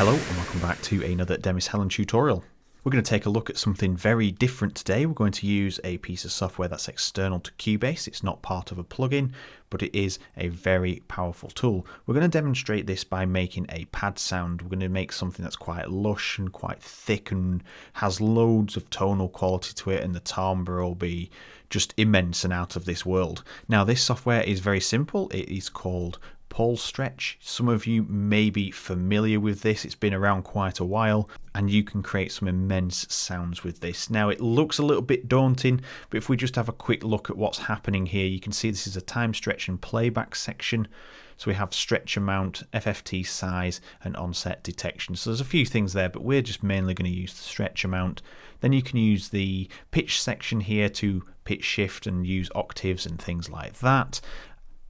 Hello and welcome back to another Demis Hellen tutorial. We're going to take a look at something very different today. We're going to use a piece of software that's external to Cubase. It's not part of a plugin, but it is a very powerful tool. We're going to demonstrate this by making a pad sound. We're going to make something that's quite lush and quite thick and has loads of tonal quality to it, and the timbre will be just immense and out of this world. Now, this software is very simple. It is called Paulstretch. Some of you may be familiar with this. It's been around quite a while and you can create some immense sounds with this. Now, it looks a little bit daunting, but if we just have a quick look at what's happening here, you can see this is a time stretch and playback section. So we have stretch amount, FFT size and onset detection. So there's a few things there, but we're just mainly going to use the stretch amount. Then you can use the pitch section here to pitch shift and use octaves and things like that.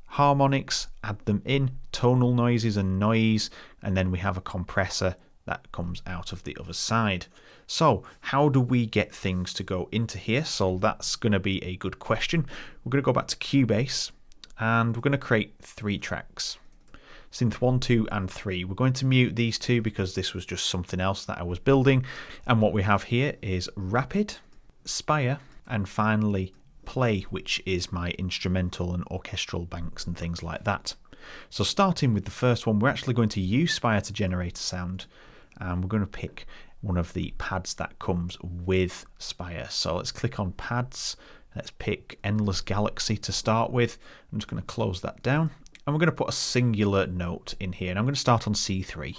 Harmonics, add them in, tonal noises and noise, and then we have a compressor that comes out of the other side. So how do we get things to go into here? So that's going to be a good question. We're going to go back to Cubase and we're going to create 3 tracks. Synth 1, 2 and 3. We're going to mute these 2 because this was just something else that I was building. And what we have here is Rapid, Spire, and finally Play, which is my instrumental and orchestral banks and things like that. So starting with the first one, we're actually going to use Spire to generate a sound, and we're going to pick one of the pads that comes with Spire. So let's click on pads. Let's pick Endless Galaxy to start with. I'm just going to close that down, and we're going to put a singular note in here, and I'm going to start on C3.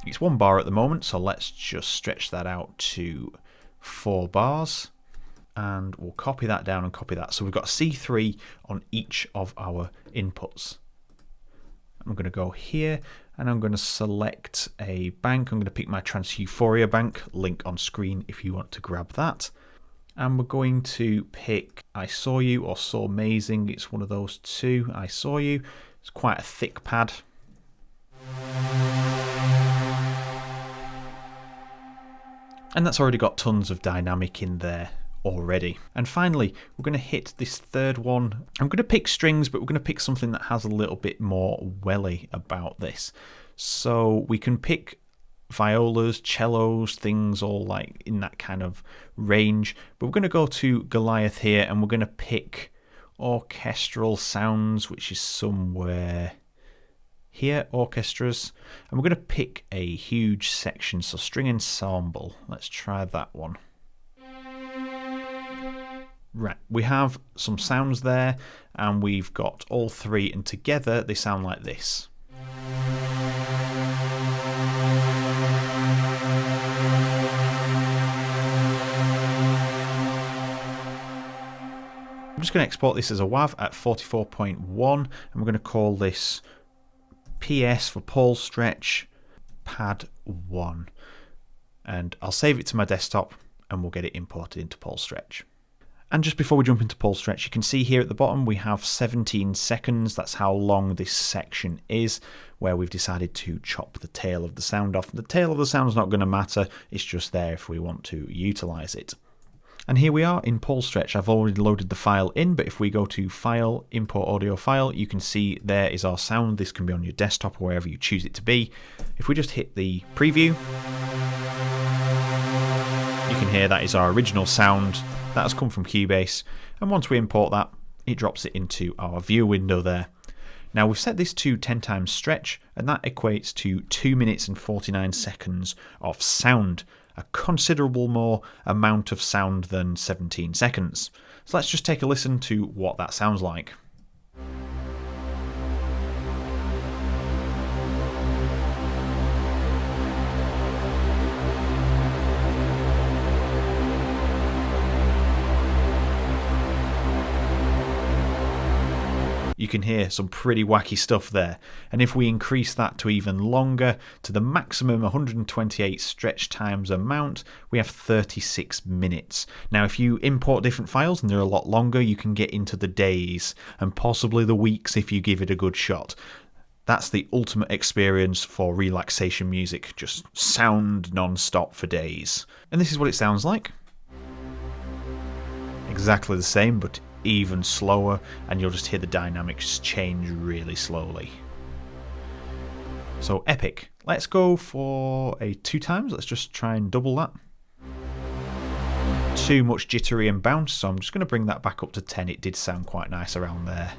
It's 1 bar at the moment, so let's just stretch that out to 4 bars, and we'll copy that down and copy that. So we've got C3 on each of our inputs. I'm going to go here and I'm going to select a bank. I'm going to pick my Trance Euphoria bank, link on screen if you want to grab that. And we're going to pick I Saw You or So Amazing. It's one of those 2. I Saw You. It's quite a thick pad. And that's already got tons of dynamic in there already. And finally, we're going to hit this third one. I'm going to pick strings, but we're going to pick something that has a little bit more welly about this. So we can pick violas, cellos, things all like in that kind of range. But we're going to go to Goliath here and we're going to pick orchestral sounds, which is somewhere here, orchestras, and we're going to pick a huge section, so string ensemble. Let's try that one. Right, we have some sounds there, and we've got all 3, and together they sound like this. I'm just going to export this as a WAV at 44.1, and we're going to call this PS for Paulstretch Pad 1, and I'll save it to my desktop and we'll get it imported into Paulstretch. And just before we jump into Paulstretch, you can see here at the bottom we have 17 seconds. That's how long this section is, where we've decided to chop the tail of the sound off. The tail of the sound is not going to matter, it's just there if we want to utilize it. And here we are in Paulstretch. I've already loaded the file in, but if we go to File, Import Audio File, you can see there is our sound. This can be on your desktop or wherever you choose it to be. If we just hit the preview, you can hear that is our original sound. That has come from Cubase. And once we import that, it drops it into our view window there. Now we've set this to 10 times stretch, and that equates to 2 minutes and 49 seconds of sound. A considerable more amount of sound than 17 seconds. So let's just take a listen to what that sounds like. You can hear some pretty wacky stuff there, and if we increase that to even longer, to the maximum 128 stretch times amount, we have 36 minutes. Now if you import different files and they're a lot longer, you can get into the days and possibly the weeks if you give it a good shot. That's the ultimate experience for relaxation music, just sound non-stop for days. And this is what it sounds like. Exactly the same, but even slower, and you'll just hear the dynamics change really slowly. So epic. Let's go for a 2 times. Let's just try and double that. Too much jittery and bounce, so I'm just going to bring that back up to 10. It did sound quite nice around there.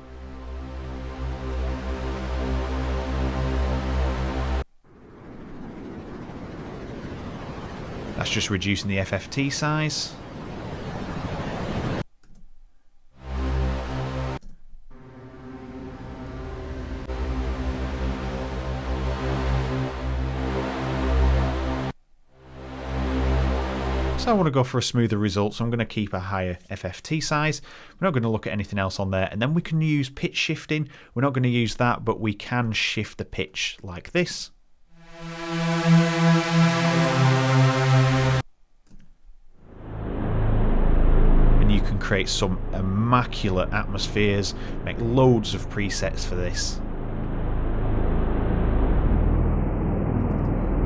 That's just reducing the FFT size. So I want to go for a smoother result, so I'm going to keep a higher FFT size. We're not going to look at anything else on there. And then we can use pitch shifting. We're not going to use that, but we can shift the pitch like this. And you can create some immaculate atmospheres, make loads of presets for this.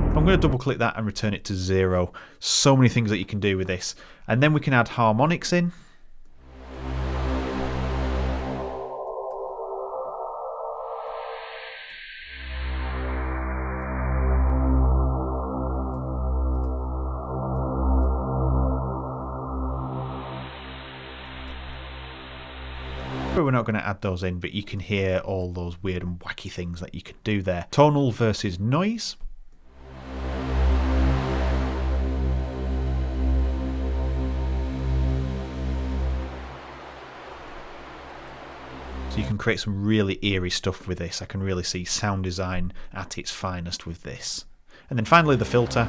I'm going to double click that and return it to 0. So many things that you can do with this. And then we can add harmonics in. But we're not going to add those in, but you can hear all those weird and wacky things that you could do there. Tonal versus noise. You can create some really eerie stuff with this. I can really see sound design at its finest with this. And then finally the filter.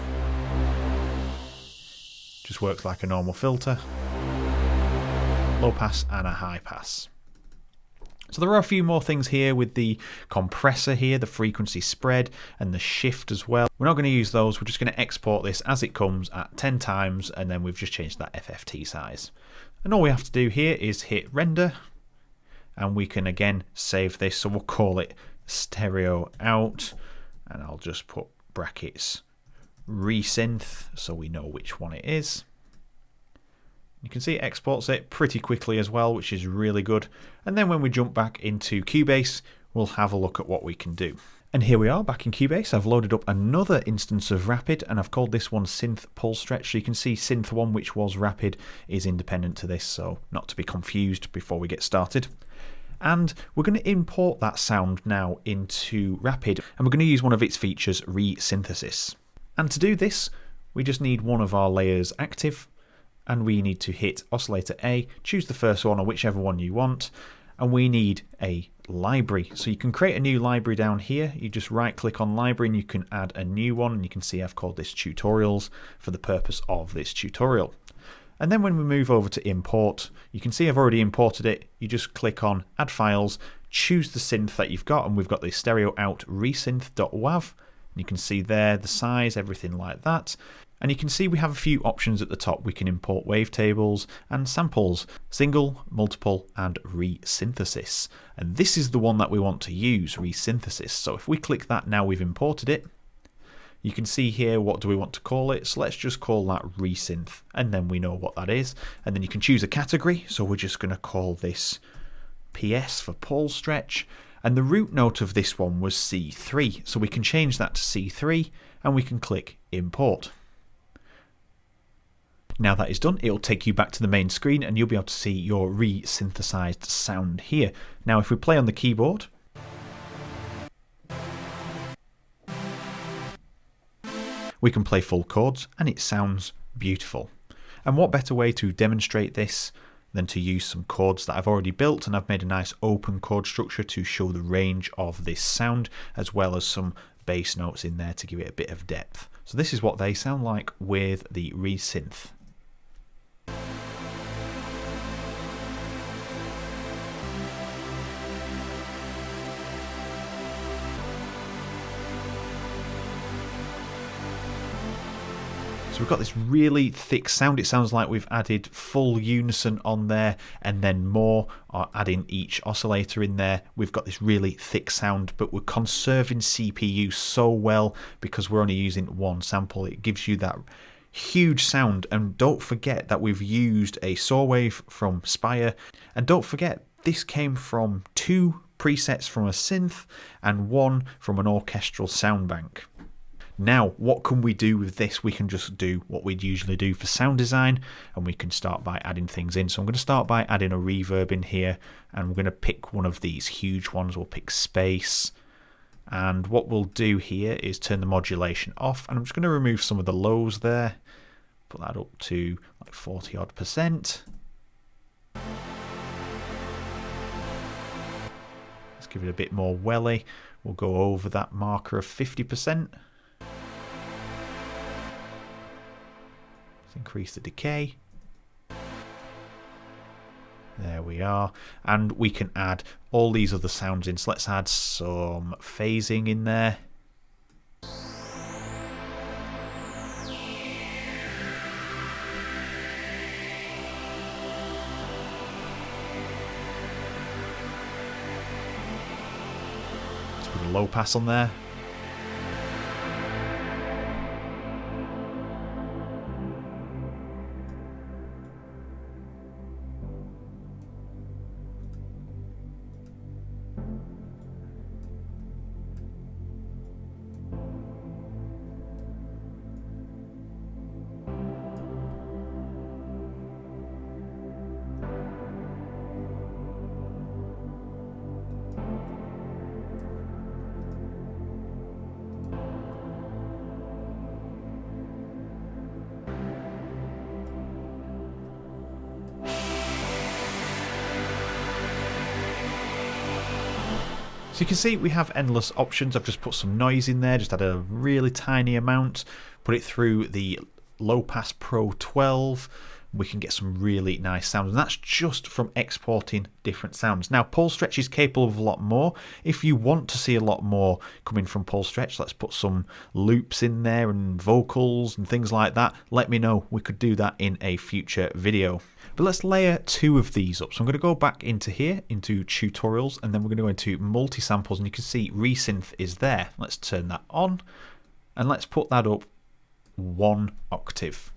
Just works like a normal filter. Low pass and a high pass. So there are a few more things here with the compressor here, the frequency spread and the shift as well. We're not going to use those. We're just going to export this as it comes at 10 times and then we've just changed that FFT size. And all we have to do here is hit render. And we can again save this, so we'll call it stereo out, and I'll just put brackets resynth so we know which one it is. You can see it exports it pretty quickly as well, which is really good. And then when we jump back into Cubase, we'll have a look at what we can do. And here we are back in Cubase. I've loaded up another instance of Rapid and I've called this one Synth Paulstretch. So you can see Synth 1, which was Rapid, is independent to this, so not to be confused before we get started. And we're going to import that sound now into Rapid and we're going to use one of its features, resynthesis. And to do this, we just need one of our layers active and we need to hit oscillator A, choose the first one or whichever one you want, and we need a library. So you can create a new library down here. You just right click on library and you can add a new one, and you can see I've called this tutorials for the purpose of this tutorial. And then when we move over to import, you can see I've already imported it. You just click on add files, choose the synth that you've got, and we've got the stereo out resynth.wav. You can see there the size, everything like that. And you can see we have a few options at the top. We can import wavetables and samples, single, multiple, and resynthesis. And this is the one that we want to use, resynthesis. So if we click that now we've imported it, you can see here what do we want to call it. So let's just call that resynth, and then we know what that is. And then you can choose a category. So we're just going to call this PS for Paulstretch. And the root note of this one was C3. So we can change that to C3 and we can click import. Now that is done, it'll take you back to the main screen and you'll be able to see your resynthesized sound here. Now if we play on the keyboard, we can play full chords and it sounds beautiful. And what better way to demonstrate this than to use some chords that I've already built, and I've made a nice open chord structure to show the range of this sound, as well as some bass notes in there to give it a bit of depth. So this is what they sound like with the resynth. So we've got this really thick sound. It sounds like we've added full unison on there and then more, or adding each oscillator in there. We've got this really thick sound, but we're conserving CPU so well because we're only using one sample. It gives you that huge sound. And don't forget that we've used a saw wave from Spire. And don't forget, this came from 2 presets from a synth, and 1 from an orchestral sound bank. Now, what can we do with this? We can just do what we'd usually do for sound design, and we can start by adding things in. So I'm going to start by adding a reverb in here, and we're going to pick one of these huge ones. We'll pick space, and what we'll do here is turn the modulation off, and I'm just going to remove some of the lows there, put that up to like 40% odd. Let's give it a bit more welly. We'll go over that marker of 50%. Increase the decay. There we are. And we can add all these other sounds in. So let's add some phasing in there. Let's put a low pass on there. So you can see we have endless options. I've just put some noise in there, just add a really tiny amount, put it through the Low Pass Pro 12. We can get some really nice sounds, and that's just from exporting different sounds. Now, Paulstretch is capable of a lot more. If you want to see a lot more coming from Paulstretch, let's put some loops in there and vocals and things like that. Let me know. We could do that in a future video. But let's layer 2 of these up. So I'm going to go back into here, into tutorials, and then we're going to go into multi-samples, and you can see resynth is there. Let's turn that on, and let's put that up 1 octave.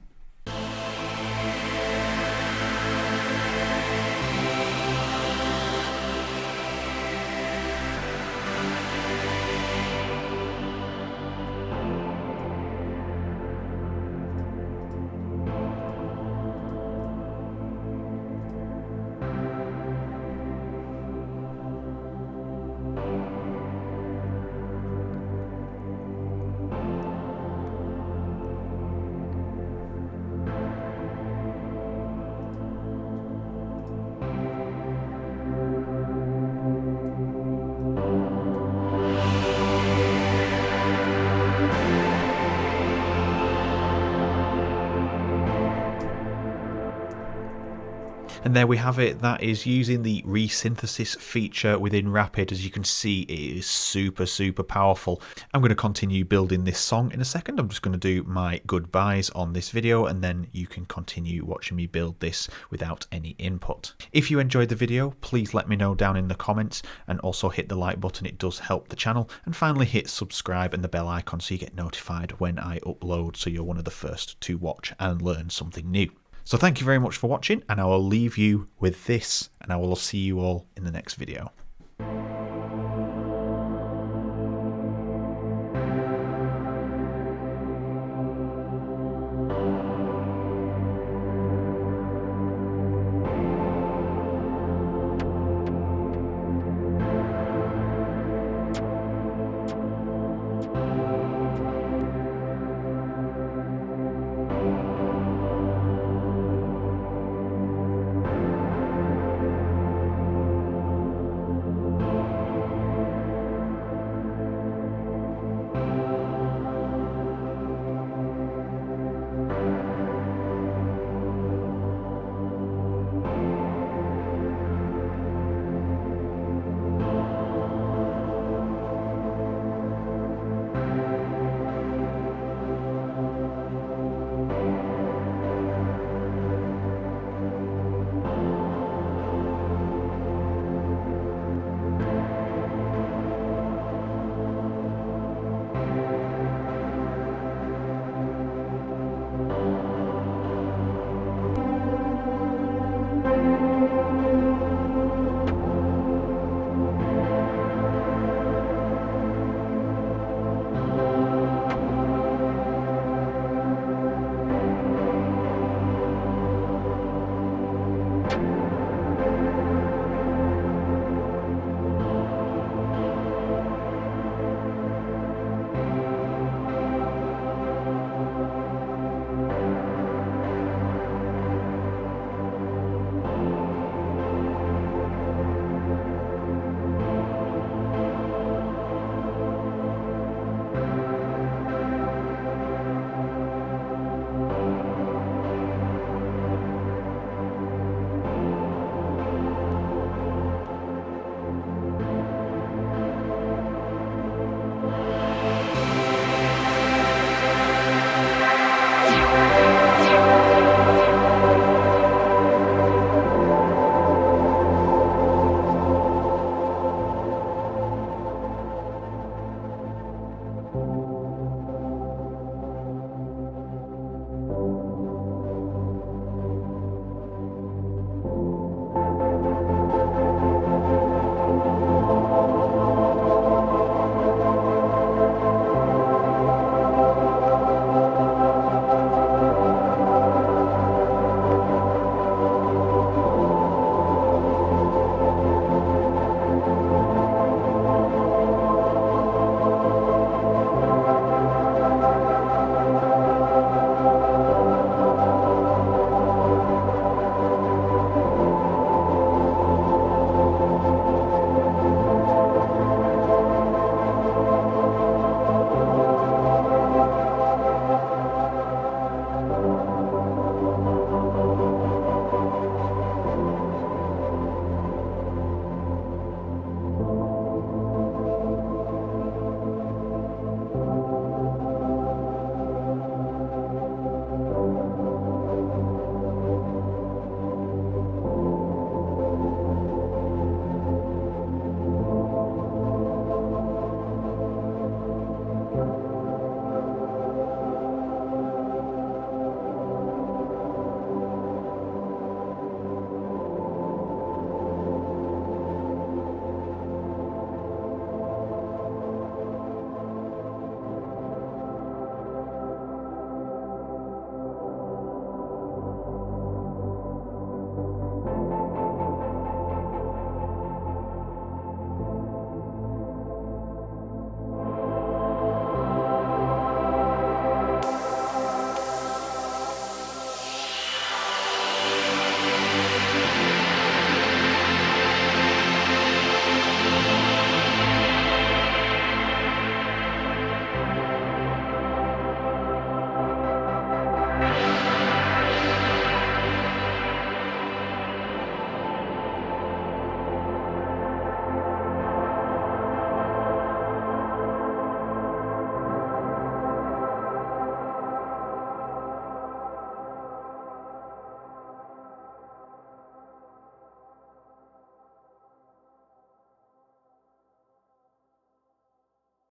And there we have it. That is using the resynthesis feature within Rapid. As you can see, it is super, super powerful. I'm going to continue building this song in a second. I'm just going to do my goodbyes on this video, and then you can continue watching me build this without any input. If you enjoyed the video, please let me know down in the comments, and also hit the like button. It does help the channel. And finally, hit subscribe and the bell icon so you get notified when I upload, so you're one of the first to watch and learn something new. So thank you very much for watching, and I will leave you with this, and I will see you all in the next video.